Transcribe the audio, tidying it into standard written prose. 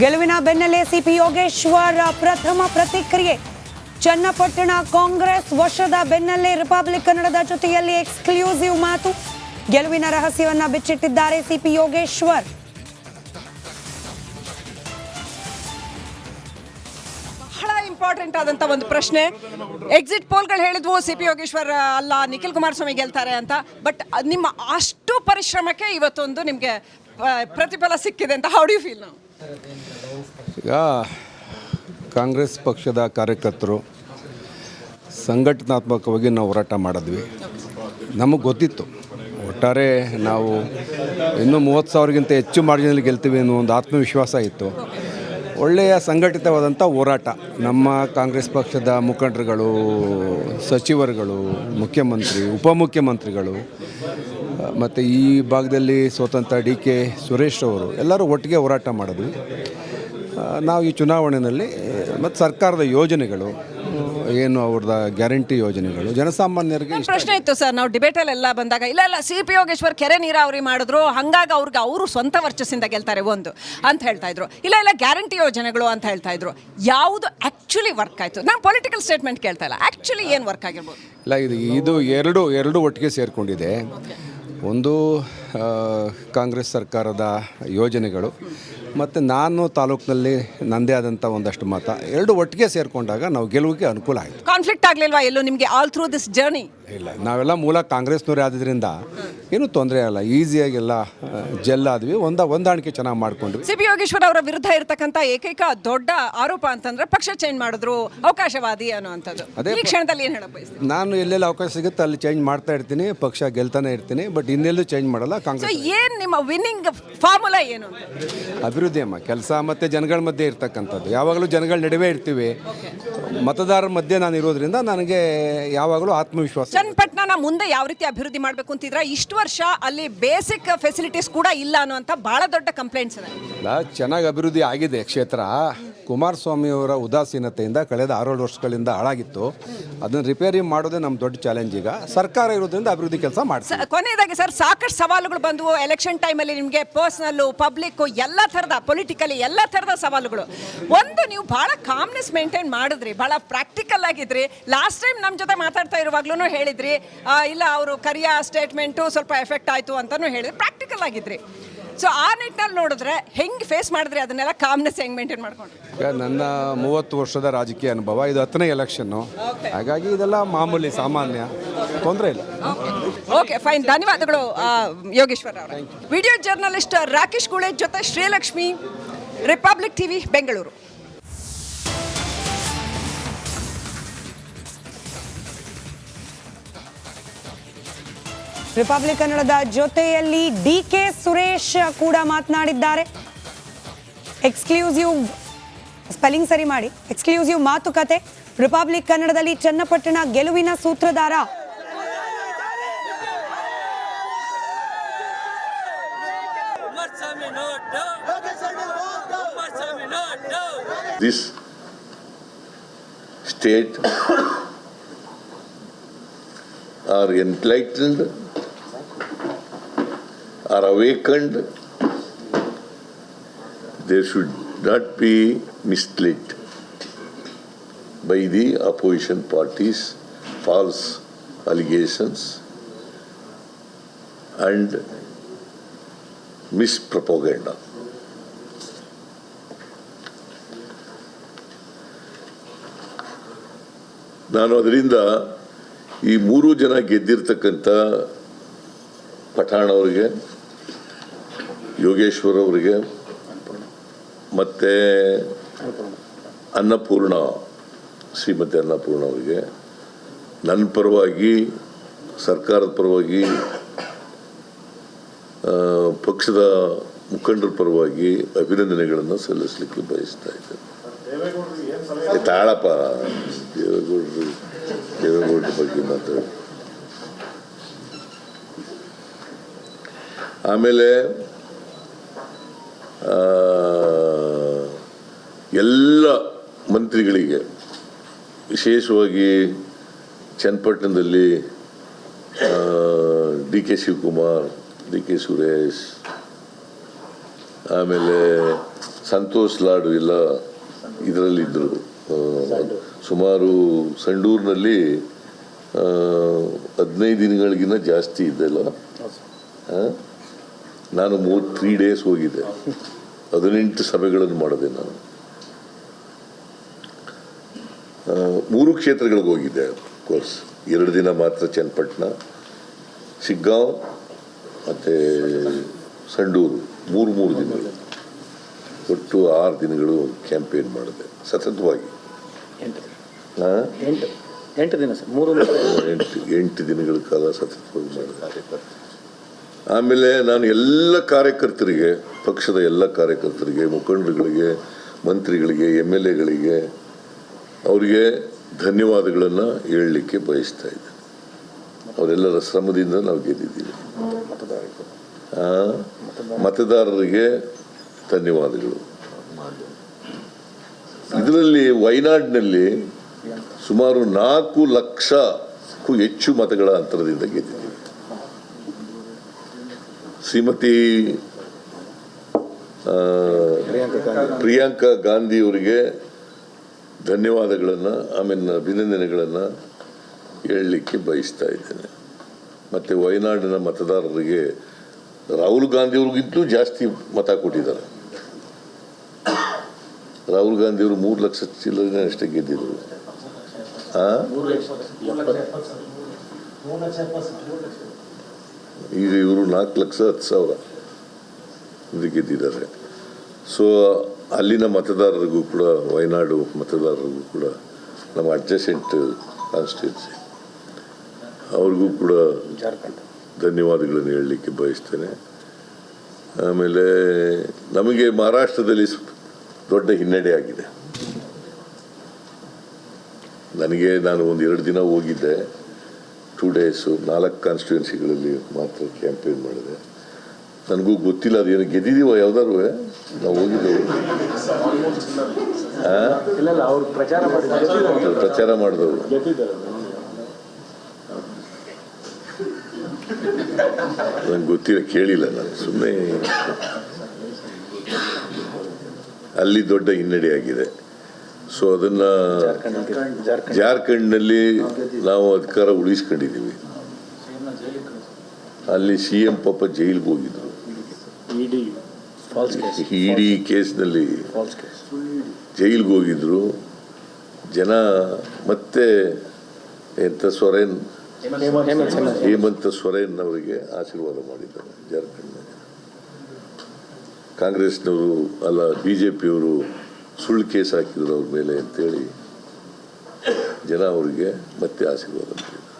ಗೆಲುವಿನ ಬೆನ್ನಲ್ಲೇ ಸಿಪಿ ಯೋಗೇಶ್ವರ್ ಪ್ರಥಮ ಪ್ರತಿಕ್ರಿಯೆ. ಚನ್ನಪಟ್ಟಣ ಕಾಂಗ್ರೆಸ್ ವಶದ ಬೆನ್ನಲ್ಲೇ ರಿಪಬ್ಲಿಕ್ ಕನ್ನಡದ ಜೊತೆಯಲ್ಲಿ ಎಕ್ಸ್ಕ್ಲೂಸಿವ್ ಮಾತು. ಗೆಲುವಿನ ರಹಸ್ಯವನ್ನ ಬಿಚ್ಚಿಟ್ಟಿದ್ದಾರೆ ಸಿಪಿ ಯೋಗೇಶ್ವರ್. ಬಹಳ ಇಂಪಾರ್ಟೆಂಟ್ ಆದಂತ ಒಂದು ಪ್ರಶ್ನೆ. ಎಕ್ಸಿಟ್ ಪೋಲ್ಗಳು ಹೇಳಿದ್ವು ಸಿಪಿ ಯೋಗೇಶ್ವರ್ ಅಲ್ಲ ನಿಖಿಲ್ ಕುಮಾರಸ್ವಾಮಿ ಗೆಲ್ತಾರೆ ಅಂತ. ಬಟ್ ನಿಮ್ಮ ಅಷ್ಟು ಪರಿಶ್ರಮಕ್ಕೆ ಇವತ್ತೊಂದು ನಿಮಗೆ ಪ್ರತಿಫಲ ಸಿಕ್ಕಿದೆ ಅಂತ. ಹೌ ಡು ಯು ಫೀಲ್ ನಾವು? ಈಗ ಕಾಂಗ್ರೆಸ್ ಪಕ್ಷದ ಕಾರ್ಯಕರ್ತರು ಸಂಘಟನಾತ್ಮಕವಾಗಿ ನಾವು ಹೋರಾಟ ಮಾಡಿದ್ವಿ. ನಮಗೆ ಗೊತ್ತಿತ್ತು ಒಟ್ಟಾರೆ ನಾವು ಇನ್ನೂ 30,000ಗಿಂತ ಹೆಚ್ಚು ಮಾರ್ಜಿನಲ್ಲಿ ಗೆಲ್ತೀವಿ ಅನ್ನೋ ಒಂದು ಆತ್ಮವಿಶ್ವಾಸ ಇತ್ತು. ಒಳ್ಳೆಯ ಸಂಘಟಿತವಾದಂಥ ಹೋರಾಟ ನಮ್ಮ ಕಾಂಗ್ರೆಸ್ ಪಕ್ಷದ ಮುಖಂಡರುಗಳು, ಸಚಿವರುಗಳು, ಮುಖ್ಯಮಂತ್ರಿ, ಉಪಮುಖ್ಯಮಂತ್ರಿಗಳು ಮತ್ತು ಈ ಭಾಗದಲ್ಲಿ ಸ್ವತಂತ್ರ DK ಸುರೇಶ್ ಅವರು ಎಲ್ಲರೂ ಒಟ್ಟಿಗೆ ಹೋರಾಟ ಮಾಡಿದ್ವಿ. ನಾವು ಈ ಚುನಾವಣೆಯಲ್ಲಿ ಮತ್ತು ಸರ್ಕಾರದ ಯೋಜನೆಗಳು ಏನು ಅವ್ರದ್ದು ಗ್ಯಾರಂಟಿ ಯೋಜನೆಗಳು ಜನಸಾಮಾನ್ಯರಿಗೆ ಪ್ರಶ್ನೆ ಇತ್ತು ಸರ್. ನಾವು ಡಿಬೇಟಲ್ಲೆಲ್ಲ ಬಂದಾಗ ಇಲ್ಲ ಸಿಪಿ ಯೋಗೇಶ್ವರ್ ಕೆರೆ ನೀರಾವರಿ ಮಾಡಿದ್ರು, ಹಾಗಾಗಿ ಅವರು ಸ್ವಂತ ವರ್ಚಸ್ಸಿಂದ ಗೆಲ್ತಾರೆ ಒಂದು ಅಂತ ಹೇಳ್ತಾ ಇದ್ರು. ಇಲ್ಲ ಗ್ಯಾರಂಟಿ ಯೋಜನೆಗಳು ಅಂತ ಹೇಳ್ತಾ ಇದ್ರು. ಯಾವುದು ಆ್ಯಕ್ಚುಲಿ ವರ್ಕ್ ಆಯಿತು? ನಾನು ಪೊಲಿಟಿಕಲ್ ಸ್ಟೇಟ್ಮೆಂಟ್ ಕೇಳ್ತಾ ಇಲ್ಲ, ಆ್ಯಕ್ಚುಲಿ ಏನು ವರ್ಕ್ ಆಗಿರ್ಬೋದು? ಇಲ್ಲ, ಇದು ಎರಡು ಒಟ್ಟಿಗೆ ಸೇರಿಕೊಂಡಿದೆ. ಒಂದು ಕಾಂಗ್ರೆಸ್ ಸರ್ಕಾರದ ಯೋಜನೆಗಳು ಮತ್ತು ನಾನು ತಾಲೂಕಿನಲ್ಲಿ ನನ್ನದೇ ಆದಂಥ ಒಂದಷ್ಟು ಮತ ಎರಡು ಒಟ್ಟಿಗೆ ಸೇರಿಕೊಂಡಾಗ ನಾವು ಗೆಲುವಿಗೆ ಅನುಕೂಲ ಆಯಿತು. ಕಾನ್ಫ್ಲಿಕ್ಟ್ ಆಗಲಿಲ್ವಾ ಎಲ್ಲೂ ನಿಮಗೆ ಆಲ್ ಥ್ರೂ ದಿಸ್ ಜರ್ನಿ? ಇಲ್ಲ, ನಾವೆಲ್ಲ ಮೂಲ ಕಾಂಗ್ರೆಸ್ನವರೇ ಆದ್ರಿಂದ ಏನೂ ತೊಂದರೆ ಇಲ್ಲ, ಈಸಿಯಾಗೆಲ್ಲ ಜೆಲ್ ಆದ್ವಿ, ಹೊಂದಾಣಿಕೆ ಚೆನ್ನಾಗಿ ಮಾಡ್ಕೊಂಡ್ವಿ. ಸಿಪಿ ಯೋಗೇಶ್ವರ್ ಅವರ ವಿರುದ್ಧ ಇರತಕ್ಕಂಥ ಏಕೈಕ ದೊಡ್ಡ ಆರೋಪ ಅಂತಂದ್ರೆ ಪಕ್ಷ ಚೇಂಜ್ ಮಾಡಿದ್ರು, ಅವಕಾಶವಾದಿ ಅನ್ನುವಂಥದ್ದು. ಈ ಕ್ಷಣದಲ್ಲಿ ಏನು ಹೇಳಕ್ ಬಯಸ್ತೀನಿ? ನಾನು ಎಲ್ಲೆಲ್ಲಿ ಅವಕಾಶ ಸಿಗುತ್ತೆ ಅಲ್ಲಿ ಚೇಂಜ್ ಮಾಡ್ತಾ ಇರ್ತೀನಿ, ಪಕ್ಷ ಗೆಲ್ತಾನೆ ಇರ್ತೀನಿ, ಬಟ್ ಇನ್ನೆಲ್ಲೂ ಚೇಂಜ್ ಮಾಡಲ್ಲ. ಕಾಂಗ್ರೆಸ್ ಏನು ನಿಮ್ಮ ವಿನ್ನಿಂಗ್ ಫಾರ್ಮುಲಾ ಏನು? ಅಭಿವೃದ್ಧಿ ಅಮ್ಮ, ಕೆಲಸ ಮತ್ತು ಜನಗಳ ಮಧ್ಯೆ ಇರ್ತಕ್ಕಂಥದ್ದು. ಯಾವಾಗಲೂ ಜನಗಳ ನಡುವೆ ಇರ್ತೀವಿ, ಮತದಾರರ ಮಧ್ಯೆ ನಾನು ಇರೋದ್ರಿಂದ ನನಗೆ ಯಾವಾಗಲೂ ಆತ್ಮವಿಶ್ವಾಸ. ಚನ್ನಪಟ್ಟಣನ ಮುಂದೆ ಯಾವ ರೀತಿ ಅಭಿವೃದ್ಧಿ ಮಾಡಬೇಕು ಅಂತಿದ್ರೆ, ಇಷ್ಟು ವರ್ಷ ಅಲ್ಲಿ ಬೇಸಿಕ್ ಫೆಸಿಲಿಟೀಸ್ ಕೂಡ ಇಲ್ಲ ಅನ್ನುವಂಥ ಬಹಳ ದೊಡ್ಡ ಕಂಪ್ಲೇಂಟ್ಸ್ ಇದೆ. ಚೆನ್ನಾಗಿ ಅಭಿವೃದ್ಧಿ ಆಗಿದೆ ಕ್ಷೇತ್ರ. ಕುಮಾರಸ್ವಾಮಿ ಅವರ ಉದಾಸೀನತೆಯಿಂದ ಕಳೆದ 6 ವರ್ಷಗಳಿಂದ ಹಾಳಾಗಿತ್ತು. ಅದನ್ನು ರಿಪೇರಿ ಮಾಡೋದೇ ನಮ್ಮ ದೊಡ್ಡ ಚಾಲೆಂಜ್. ಈಗ ಸರ್ಕಾರ ಇರೋದ್ರಿಂದ ಅಭಿವೃದ್ಧಿ ಕೆಲಸ ಮಾಡ್ತೀವಿ. ಕೊನೆಯದಾಗಿ ಸರ್, ಸಾಕಷ್ಟು ಸವಾಲುಗಳು ಬಂದವು ಎಲೆಕ್ಷನ್ ಟೈಮಲ್ಲಿ ನಿಮಗೆ. ಪರ್ಸನಲ್ಲು, ಪಬ್ಲಿಕ್ಕು, ಎಲ್ಲ ಥರದ ಪೊಲಿಟಿಕಲಿ ಎಲ್ಲ ಥರದ ಸವಾಲುಗಳು. ಒಂದು ನೀವು ಭಾಳ ಕಾಮ್ನೆಸ್ ಮೇಂಟೈನ್ ಮಾಡಿದ್ರಿ, ಭಾಳ ಪ್ರಾಕ್ಟಿಕಲ್ ಆಗಿದ್ರಿ. ಲಾಸ್ಟ್ ಟೈಮ್ ನಮ್ಮ ಜೊತೆ ಮಾತಾಡ್ತಾ ಇರುವಾಗ್ಲೂ ಹೇಳಿದ್ರಿ, ಇಲ್ಲ ಅವರು ಕರಿಯ ಸ್ಟೇಟ್ಮೆಂಟು ಸ್ವಲ್ಪ ಎಫೆಕ್ಟ್ ಆಯಿತು ಅಂತಲೂ ಹೇಳಿದ್ರಿ, ಪ್ರಾಕ್ಟಿಕಲ್ ಆಗಿದ್ರಿ. ಸೊ ಆ ನಿಟ್ಟಿನಲ್ಲಿ ನೋಡಿದ್ರೆ ಹೆಂಗೆ ಫೇಸ್ ಮಾಡಿದ್ರಿ ಅದನ್ನೆಲ್ಲ? ಕಾಮ್ನೆಸ್ ಹೆಂಗೆ ಮೇಂಟೈನ್ ಮಾಡ್ಕೊಂಡ್ರಿ? ನನ್ನ 30 ವರ್ಷದ ರಾಜಕೀಯ ಅನುಭವ, ಇದು 10ನೇ ಎಲೆಕ್ಷನ್ನು, ಹಾಗಾಗಿ ಇದೆಲ್ಲ ಮಾಮೂಲಿ, ಸಾಮಾನ್ಯ, ತೊಂದರೆ ಇಲ್ಲ. Okay, fine. ಧನ್ಯವಾದಗಳು ಯೋಗೇಶ್ವರ್ ಅವರ. ವಿಡಿಯೋ ಜರ್ನಲಿಸ್ಟ್ ರಾಕೇಶ್ ಗುಳೆ ಜೊತೆ Srilakshmi, republic TV, Bengaluru. Republic ಕನ್ನಡದ ಜೊತೆಯಲ್ಲಿ DK ಸುರೇಶ್ ಕೂಡ ಮಾತನಾಡಿದ್ದಾರೆ. ಎಕ್ಸ್ಕ್ಲೂಸಿವ್ ಸ್ಪೆಲ್ಲಿಂಗ್ ಸರಿ ಮಾಡಿ, ಎಕ್ಸ್ಕ್ಲೂಸಿವ್ ಮಾತುಕತೆ. ರಿಪಬ್ಲಿಕ್ ಕನ್ನಡದಲ್ಲಿ ಚನ್ನಪಟ್ಟಣ ಗೆಲುವಿನ ಸೂತ್ರಧಾರ. This state are enlightened, are awakened. They should not be misled by the opposition parties' false allegations and mispropaganda. ನಾನು ಅದರಿಂದ ಈ 3 ಜನ ಗೆದ್ದಿರ್ತಕ್ಕಂಥ ಪಠಾಣ್ ಅವರಿಗೆ, ಯೋಗೇಶ್ವರ್ ಅವರಿಗೆ ಮತ್ತು ಅನ್ನಪೂರ್ಣ, ಶ್ರೀಮತಿ ಅನ್ನಪೂರ್ಣ ಅವರಿಗೆ ನನ್ನ ಪರವಾಗಿ, ಸರ್ಕಾರದ ಪರವಾಗಿ, ಪಕ್ಷದ ಮುಖಂಡರ ಪರವಾಗಿ ಅಭಿನಂದನೆಗಳನ್ನು ಸಲ್ಲಿಸಲಿಕ್ಕೆ ಬಯಸ್ತಾ ಇದ್ದೇನೆ. ತಾಳಪ್ಪ, ದೇವೇಗೌಡರ ಬಗ್ಗೆ ಮಾತಾಡಿ. ಆಮೇಲೆ ಎಲ್ಲ ಮಂತ್ರಿಗಳಿಗೆ, ವಿಶೇಷವಾಗಿ ಚನ್ನಪಟ್ಟಣದಲ್ಲಿ DK ಶಿವಕುಮಾರ್, DK ಸುರೇಶ್, ಆಮೇಲೆ ಸಂತೋಷ್ ಲಾಡು ಎಲ್ಲ ಇದರಲ್ಲಿದ್ದರು. ಸುಮಾರು ಸಂಡೂರಿನಲ್ಲಿ 15 ದಿನಗಳಿಗಿಂತ ಜಾಸ್ತಿ ಇದ್ದಲ್ಲ. ನಾನು 3 ಡೇಸ್ ಹೋಗಿದ್ದೆ, 18 ಸಭೆಗಳನ್ನು ಮಾಡಿದೆ. ನಾನು 3 ಕ್ಷೇತ್ರಗಳಿಗೆ ಹೋಗಿದ್ದೆ. ಕೋರ್ಸ್ 2 ದಿನ ಮಾತ್ರ ಚನ್ನಪಟ್ಟಣ, ಶಿಗ್ಗಾಂವ್ ಮತ್ತು ಸಂಡೂರು, 3 ದಿನಗಳು, ಒಟ್ಟು 6 ದಿನಗಳು ಕ್ಯಾಂಪೇನ್ ಮಾಡಿದೆ ಸತತವಾಗಿ. 8 ದಿನ ಸರ್, 8 ದಿನಗಳ ಕಾಲ ಸತತವಾಗಿ ಮಾಡಿದೆ. ಆಮೇಲೆ ನಾನು ಎಲ್ಲ ಕಾರ್ಯಕರ್ತರಿಗೆ, ಪಕ್ಷದ ಎಲ್ಲ ಕಾರ್ಯಕರ್ತರಿಗೆ, ಮುಖಂಡರುಗಳಿಗೆ, ಮಂತ್ರಿಗಳಿಗೆ, MLAಗಳಿಗೆ ಅವರಿಗೆ ಧನ್ಯವಾದಗಳನ್ನು ಹೇಳಲಿಕ್ಕೆ ಬಯಸ್ತಾ ಇದ್ದೆ. ಅವರೆಲ್ಲರ ಶ್ರಮದಿಂದ ನಾವು ಗೆದ್ದಿದ್ದೀವಿ. ಮತದಾರರಿಗೆ ಧನ್ಯವಾದಗಳು. ಇದರಲ್ಲಿ ವಯನಾಡಿನಲ್ಲಿ ಸುಮಾರು 4 ಲಕ್ಷಕ್ಕೂ ಹೆಚ್ಚು ಮತಗಳ ಅಂತರದಿಂದ ಗೆದ್ದಿದ್ದೀವಿ. ಶ್ರೀಮತಿ ಪ್ರಿಯಾಂಕಾ ಗಾಂಧಿ ಅವರಿಗೆ ಧನ್ಯವಾದಗಳನ್ನು, ಆಮೇಲೆ ಅಭಿನಂದನೆಗಳನ್ನು ಹೇಳಲಿಕ್ಕೆ ಬಯಸ್ತಾ ಇದ್ದೇನೆ. ಮತ್ತು ವಯನಾಡಿನ ಮತದಾರರಿಗೆ ರಾಹುಲ್ ಗಾಂಧಿ ಅವ್ರಿಗಿಂತಲೂ ಜಾಸ್ತಿ ಮತ ಕೊಟ್ಟಿದ್ದಾರೆ. ರಾಹುಲ್ ಗಾಂಧಿ ಅವರು 3 ಲಕ್ಷ ಚಿಲ್ಲರೆ ಅಷ್ಟೇ ಗೆದ್ದಿದ್ರು. ಈಗ ಇವರು 4,10,000 ಇದು ಗೆದ್ದಿದ್ದಾರೆ. ಸೊ ಅಲ್ಲಿನ ಮತದಾರರಿಗೂ ಕೂಡ, ವಯನಾಡು ಮತದಾರರಿಗೂ ಕೂಡ, ನಮ್ಮ ಅಡ್ಜಸೆಂಟ್ ಕಾನ್ಸ್ಟಿಟ್ಯೂನ್ಸಿ ಅವ್ರಿಗೂ ಕೂಡ ಧನ್ಯವಾದಗಳನ್ನು ಹೇಳಲಿಕ್ಕೆ ಬಯಸ್ತೇನೆ. ಆಮೇಲೆ ನಮಗೆ ಮಹಾರಾಷ್ಟ್ರದಲ್ಲಿ ದೊಡ್ಡ ಹಿನ್ನಡೆ ಆಗಿದೆ. ನಾನು ಒಂದು 2 ದಿನ ಹೋಗಿದ್ದೆ, 2 ಡೇಸು, 4 ಕಾನ್ಸ್ಟಿಟ್ಯೂನ್ಸಿಗಳಲ್ಲಿ ಮಾತ್ರ ಕ್ಯಾಂಪೇನ್ ಮಾಡಿದೆ. ನನಗೂ ಗೊತ್ತಿಲ್ಲ ಅದೇನು ಗೆದ್ದಿದ್ದೀವ ಯಾವ್ದಾರು ನಾವು ಹೋಗಿದ್ದೆವು. ಪ್ರಚಾರ ಮಾಡಿದವರು ನಂಗೆ ಗೊತ್ತಿಲ್ಲ, ಕೇಳಿಲ್ಲ ನಾನು. ಸುಮ್ಮನೆ ಅಲ್ಲಿ ದೊಡ್ಡ ಹಿನ್ನಡೆ ಆಗಿದೆ. ಸೊ ಅದನ್ನು ಜಾರ್ಖಂಡ್ನಲ್ಲಿ ನಾವು ಅಧಿಕಾರ ಉಳಿಸ್ಕೊಂಡಿದ್ದೀವಿ. ಅಲ್ಲಿ CM ಪಾಪ ಜೈಲಿಗೆ ಹೋಗಿದ್ರು. ಇಡಿ ಕೇಸ್ನಲ್ಲಿ ಜೈಲಿಗೆ ಹೋಗಿದ್ರು. ಜನ ಮತ್ತೆ ಸೊರೇನ್, ಹೇಮಂತ್ ಸೊರೇನ್ ಅವರಿಗೆ ಆಶೀರ್ವಾದ ಮಾಡಿದ್ದಾರೆ. ಜಾರ್ಖಂಡ್ನಲ್ಲಿ ಕಾಂಗ್ರೆಸ್ನವರು ಅಲ್ಲ, BJPಯವರು ಸುಳ್ಳು ಕೇಸ್ ಹಾಕಿದ್ರು ಅವ್ರ ಮೇಲೆ ಅಂತೇಳಿ ಜನ ಅವರಿಗೆ ಮತ್ತೆ ಆಶೀರ್ವಾದ ಮಾಡಿದ್ದಾರೆ.